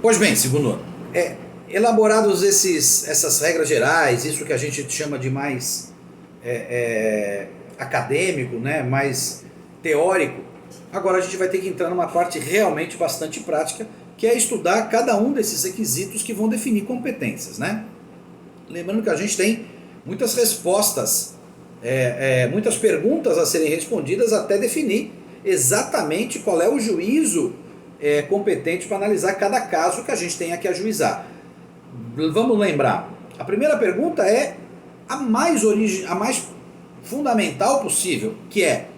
Pois bem, segundo, elaborados essas regras gerais, isso que a gente chama de mais acadêmico, né, mais teórico, agora a gente vai ter que entrar numa parte realmente bastante prática, que é estudar cada um desses requisitos que vão definir competências, né? Lembrando que a gente tem muitas respostas, muitas perguntas a serem respondidas até definir exatamente qual é o juízo competente para analisar cada caso que a gente tenha que ajuizar. Vamos lembrar, a primeira pergunta é a mais fundamental possível, que é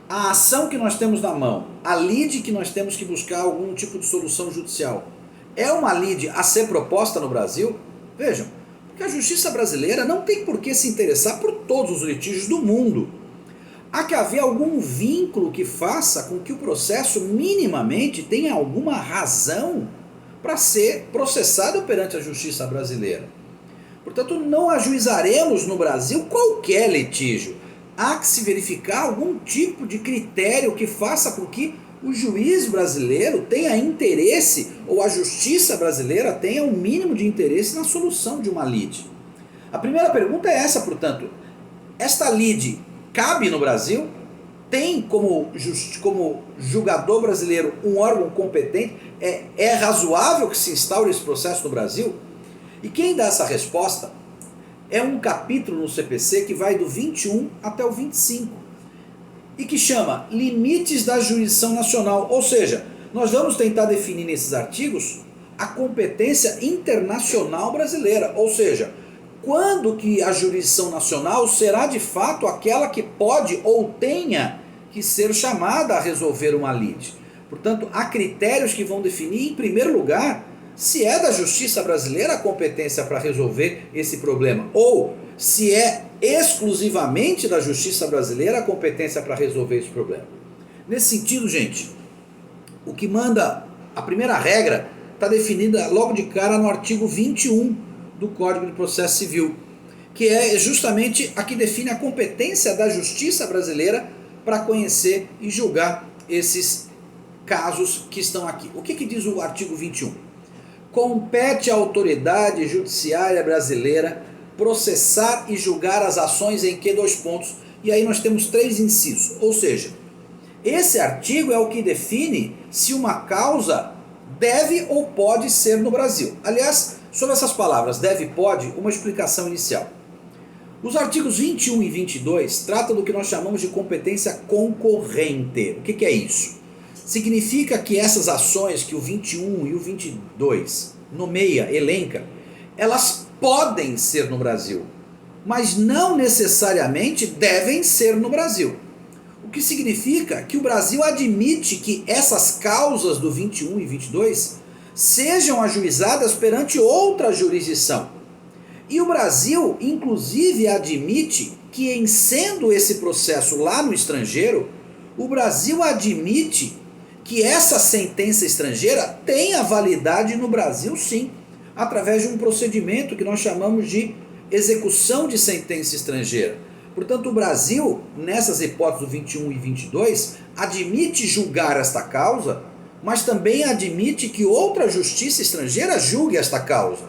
a ação que nós temos na mão, a lide que nós temos que buscar algum tipo de solução judicial, é uma lide a ser proposta no Brasil? Vejam, porque a justiça brasileira não tem por que se interessar por todos os litígios do mundo. Há que haver algum vínculo que faça com que o processo minimamente tenha alguma razão para ser processado perante a justiça brasileira. Portanto, não ajuizaremos no Brasil qualquer litígio. Há que se verificar algum tipo de critério que faça com que o juiz brasileiro tenha interesse, ou a justiça brasileira tenha um mínimo de interesse na solução de uma lide. A primeira pergunta é essa, portanto, esta lide cabe no Brasil? Tem como julgador brasileiro um órgão competente? É razoável que se instaure esse processo no Brasil? E quem dá essa resposta é um capítulo no CPC que vai do 21 até o 25 e que chama Limites da Jurisdição Nacional, ou seja, nós vamos tentar definir nesses artigos a competência internacional brasileira, ou seja, quando que a jurisdição nacional será de fato aquela que pode ou tenha que ser chamada a resolver uma lide. Portanto, há critérios que vão definir, em primeiro lugar, se é da justiça brasileira a competência para resolver esse problema, ou se é exclusivamente da justiça brasileira a competência para resolver esse problema. Nesse sentido, gente, o que manda, a primeira regra, está definida logo de cara no artigo 21 do Código de Processo Civil, que é justamente a que define a competência da justiça brasileira para conhecer e julgar esses casos que estão aqui. O que diz o artigo 21? Compete à autoridade judiciária brasileira processar e julgar as ações em que dois pontos. E aí nós temos 3 incisos. Ou seja, esse artigo é o que define se uma causa deve ou pode ser no Brasil. Aliás, sobre essas palavras deve e pode, uma explicação inicial. Os artigos 21 e 22 tratam do que nós chamamos de competência concorrente. O que é isso? Significa que essas ações que o 21 e o 22 nomeia, elenca, elas podem ser no Brasil, mas não necessariamente devem ser no Brasil. O que significa que o Brasil admite que essas causas do 21 e 22 sejam ajuizadas perante outra jurisdição. E o Brasil, inclusive, admite que, em sendo esse processo lá no estrangeiro, o Brasil admite que essa sentença estrangeira tenha validade no Brasil, sim, através de um procedimento que nós chamamos de execução de sentença estrangeira. Portanto, o Brasil, nessas hipóteses do 21 e 22, admite julgar esta causa, mas também admite que outra justiça estrangeira julgue esta causa.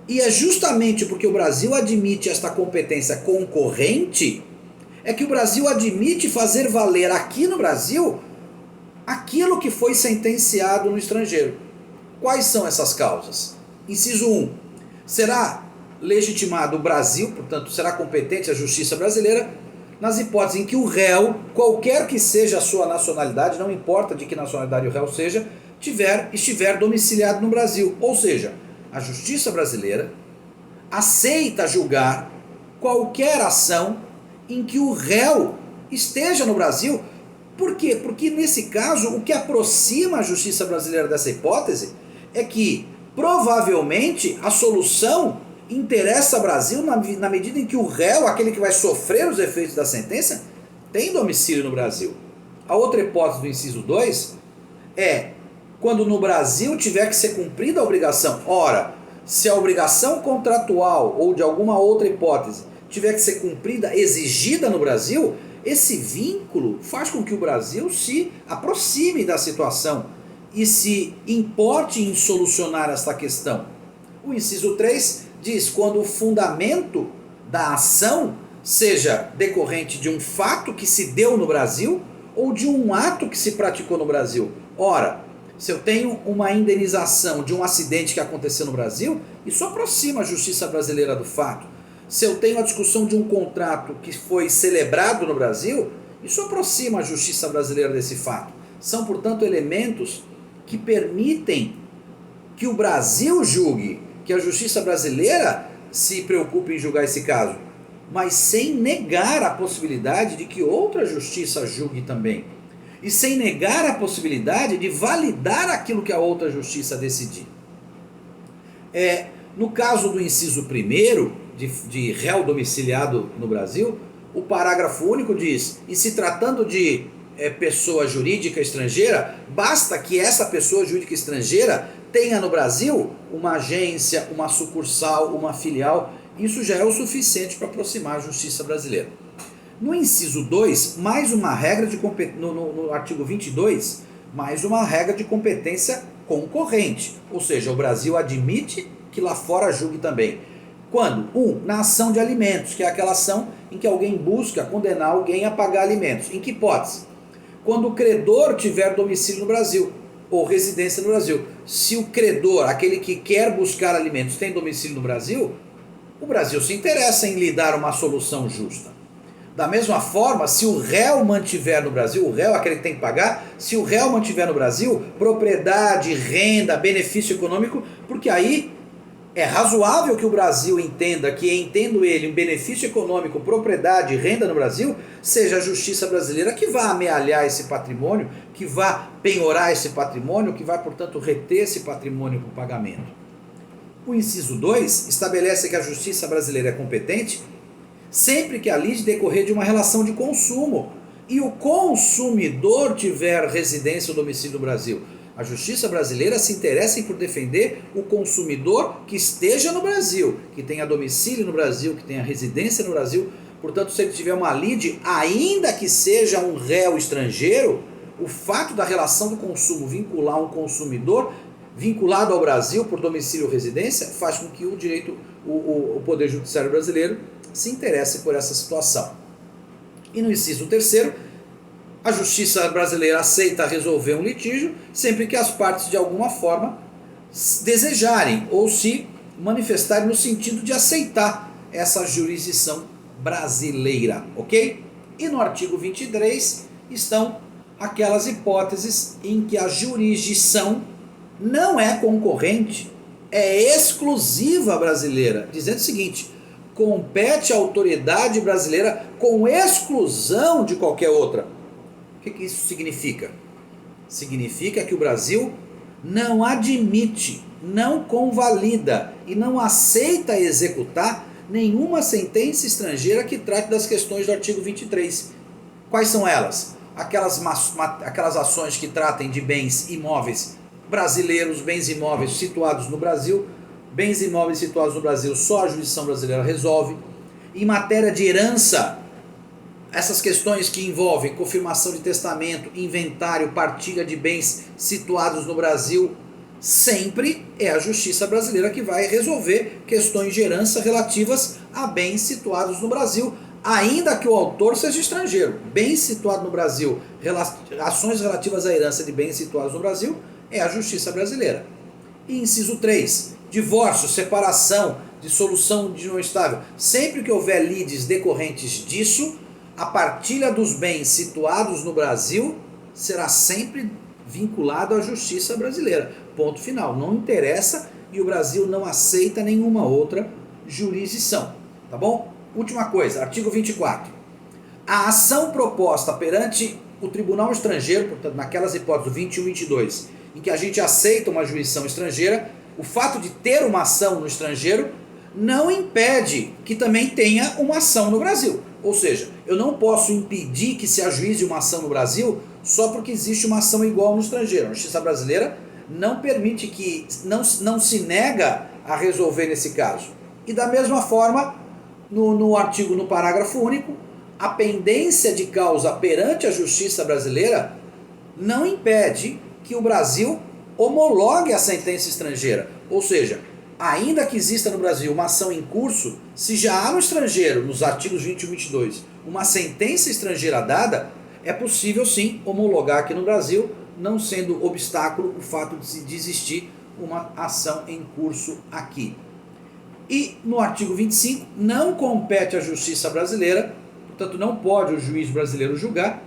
E é justamente porque o Brasil admite esta competência concorrente, é que o Brasil admite fazer valer aqui no Brasil aquilo que foi sentenciado no estrangeiro. Quais são essas causas? Inciso 1. Será legitimado o Brasil, portanto, será competente a justiça brasileira, nas hipóteses em que o réu, qualquer que seja a sua nacionalidade, não importa de que nacionalidade o réu seja, estiver domiciliado no Brasil. Ou seja, a justiça brasileira aceita julgar qualquer ação em que o réu esteja no Brasil. Por quê? Porque nesse caso, o que aproxima a justiça brasileira dessa hipótese é que, provavelmente, a solução interessa ao Brasil na medida em que o réu, aquele que vai sofrer os efeitos da sentença, tem domicílio no Brasil. A outra hipótese do inciso 2 é quando no Brasil tiver que ser cumprida a obrigação. Ora, se a obrigação contratual ou de alguma outra hipótese tiver que ser cumprida, exigida no Brasil, esse vínculo faz com que o Brasil se aproxime da situação e se importe em solucionar esta questão. O inciso 3 diz quando o fundamento da ação seja decorrente de um fato que se deu no Brasil ou de um ato que se praticou no Brasil. Ora, se eu tenho uma indenização de um acidente que aconteceu no Brasil, isso aproxima a justiça brasileira do fato. Se eu tenho a discussão de um contrato que foi celebrado no Brasil, isso aproxima a justiça brasileira desse fato. São, portanto, elementos que permitem que o Brasil julgue, que a justiça brasileira se preocupe em julgar esse caso, mas sem negar a possibilidade de que outra justiça julgue também. E sem negar a possibilidade de validar aquilo que a outra justiça decidir. No caso do inciso 1º, de réu domiciliado no Brasil, o parágrafo único diz, e se tratando de pessoa jurídica estrangeira, basta que essa pessoa jurídica estrangeira tenha no Brasil uma agência, uma sucursal, uma filial. Isso já é o suficiente para aproximar a justiça brasileira. No inciso 2, mais uma regra de no artigo 22, mais uma regra de competência concorrente. Ou seja, o Brasil admite que lá fora julgue também. Quando? Na ação de alimentos, que é aquela ação em que alguém busca condenar alguém a pagar alimentos. Em que hipótese? Quando o credor tiver domicílio no Brasil ou residência no Brasil. Se o credor, aquele que quer buscar alimentos, tem domicílio no Brasil, o Brasil se interessa em lhe dar uma solução justa. Da mesma forma, se o réu mantiver no Brasil, o réu, aquele que tem que pagar, se o réu mantiver no Brasil propriedade, renda, benefício econômico, porque aí é razoável que o Brasil entenda que, entendo ele, um benefício econômico, propriedade, renda no Brasil, seja a justiça brasileira que vá amealhar esse patrimônio, que vá penhorar esse patrimônio, que vai, portanto, reter esse patrimônio para o pagamento. O inciso 2 estabelece que a justiça brasileira é competente sempre que a lide decorrer de uma relação de consumo e o consumidor tiver residência ou domicílio no Brasil. A justiça brasileira se interessa por defender o consumidor que esteja no Brasil, que tenha domicílio no Brasil, que tenha residência no Brasil. Portanto, se ele tiver uma lide, ainda que seja um réu estrangeiro, o fato da relação do consumo vincular um consumidor vinculado ao Brasil por domicílio ou residência faz com que o Poder Judiciário brasileiro se interesse por essa situação. E no inciso 3º, a justiça brasileira aceita resolver um litígio sempre que as partes de alguma forma desejarem ou se manifestarem no sentido de aceitar essa jurisdição brasileira, ok? E no artigo 23 estão aquelas hipóteses em que a jurisdição não é concorrente, é exclusiva brasileira, dizendo o seguinte: compete à autoridade brasileira com exclusão de qualquer outra. O que isso significa? Significa que o Brasil não admite, não convalida e não aceita executar nenhuma sentença estrangeira que trate das questões do artigo 23. Quais são elas? Aquelas ações que tratem de bens imóveis brasileiros, bens imóveis situados no Brasil. Bens imóveis situados no Brasil, só a jurisdição brasileira resolve. Em matéria de herança, essas questões que envolvem confirmação de testamento, inventário, partilha de bens situados no Brasil, sempre é a justiça brasileira que vai resolver questões de herança relativas a bens situados no Brasil, ainda que o autor seja estrangeiro. Bens situados no Brasil, ações relativas à herança de bens situados no Brasil, é a justiça brasileira. E inciso 3, divórcio, separação, dissolução de união estável. Sempre que houver lides decorrentes disso, a partilha dos bens situados no Brasil será sempre vinculado à justiça brasileira. Ponto final. Não interessa e o Brasil não aceita nenhuma outra jurisdição. Tá bom? Última coisa, artigo 24. A ação proposta perante o Tribunal Estrangeiro, portanto, naquelas hipóteses 21 e 22, em que a gente aceita uma jurisdição estrangeira, o fato de ter uma ação no estrangeiro não impede que também tenha uma ação no Brasil. Ou seja, eu não posso impedir que se ajuize uma ação no Brasil só porque existe uma ação igual no estrangeiro. A justiça brasileira não permite que, não se nega a resolver nesse caso. E da mesma forma, no parágrafo único, a pendência de causa perante a justiça brasileira não impede que o Brasil homologue a sentença estrangeira. Ou seja, ainda que exista no Brasil uma ação em curso, se já há no estrangeiro, nos artigos 21 e 22, uma sentença estrangeira dada, é possível sim homologar aqui no Brasil, não sendo obstáculo o fato de existir uma ação em curso aqui. E no artigo 25, não compete à justiça brasileira, portanto não pode o juiz brasileiro julgar,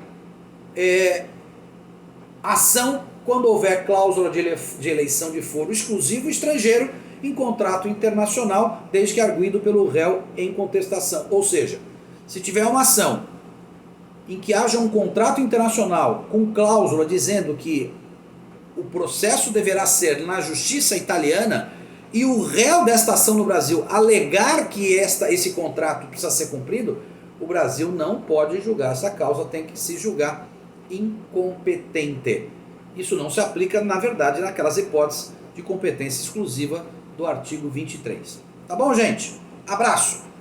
ação quando houver cláusula de eleição de foro exclusivo estrangeiro em contrato internacional, desde que arguido pelo réu em contestação. Ou seja, se tiver uma ação em que haja um contrato internacional com cláusula dizendo que o processo deverá ser na justiça italiana e o réu desta ação no Brasil alegar que esse contrato precisa ser cumprido, o Brasil não pode julgar essa causa, tem que se julgar incompetente. Isso não se aplica, na verdade, naquelas hipóteses de competência exclusiva do artigo 23. Tá bom, gente? Abraço!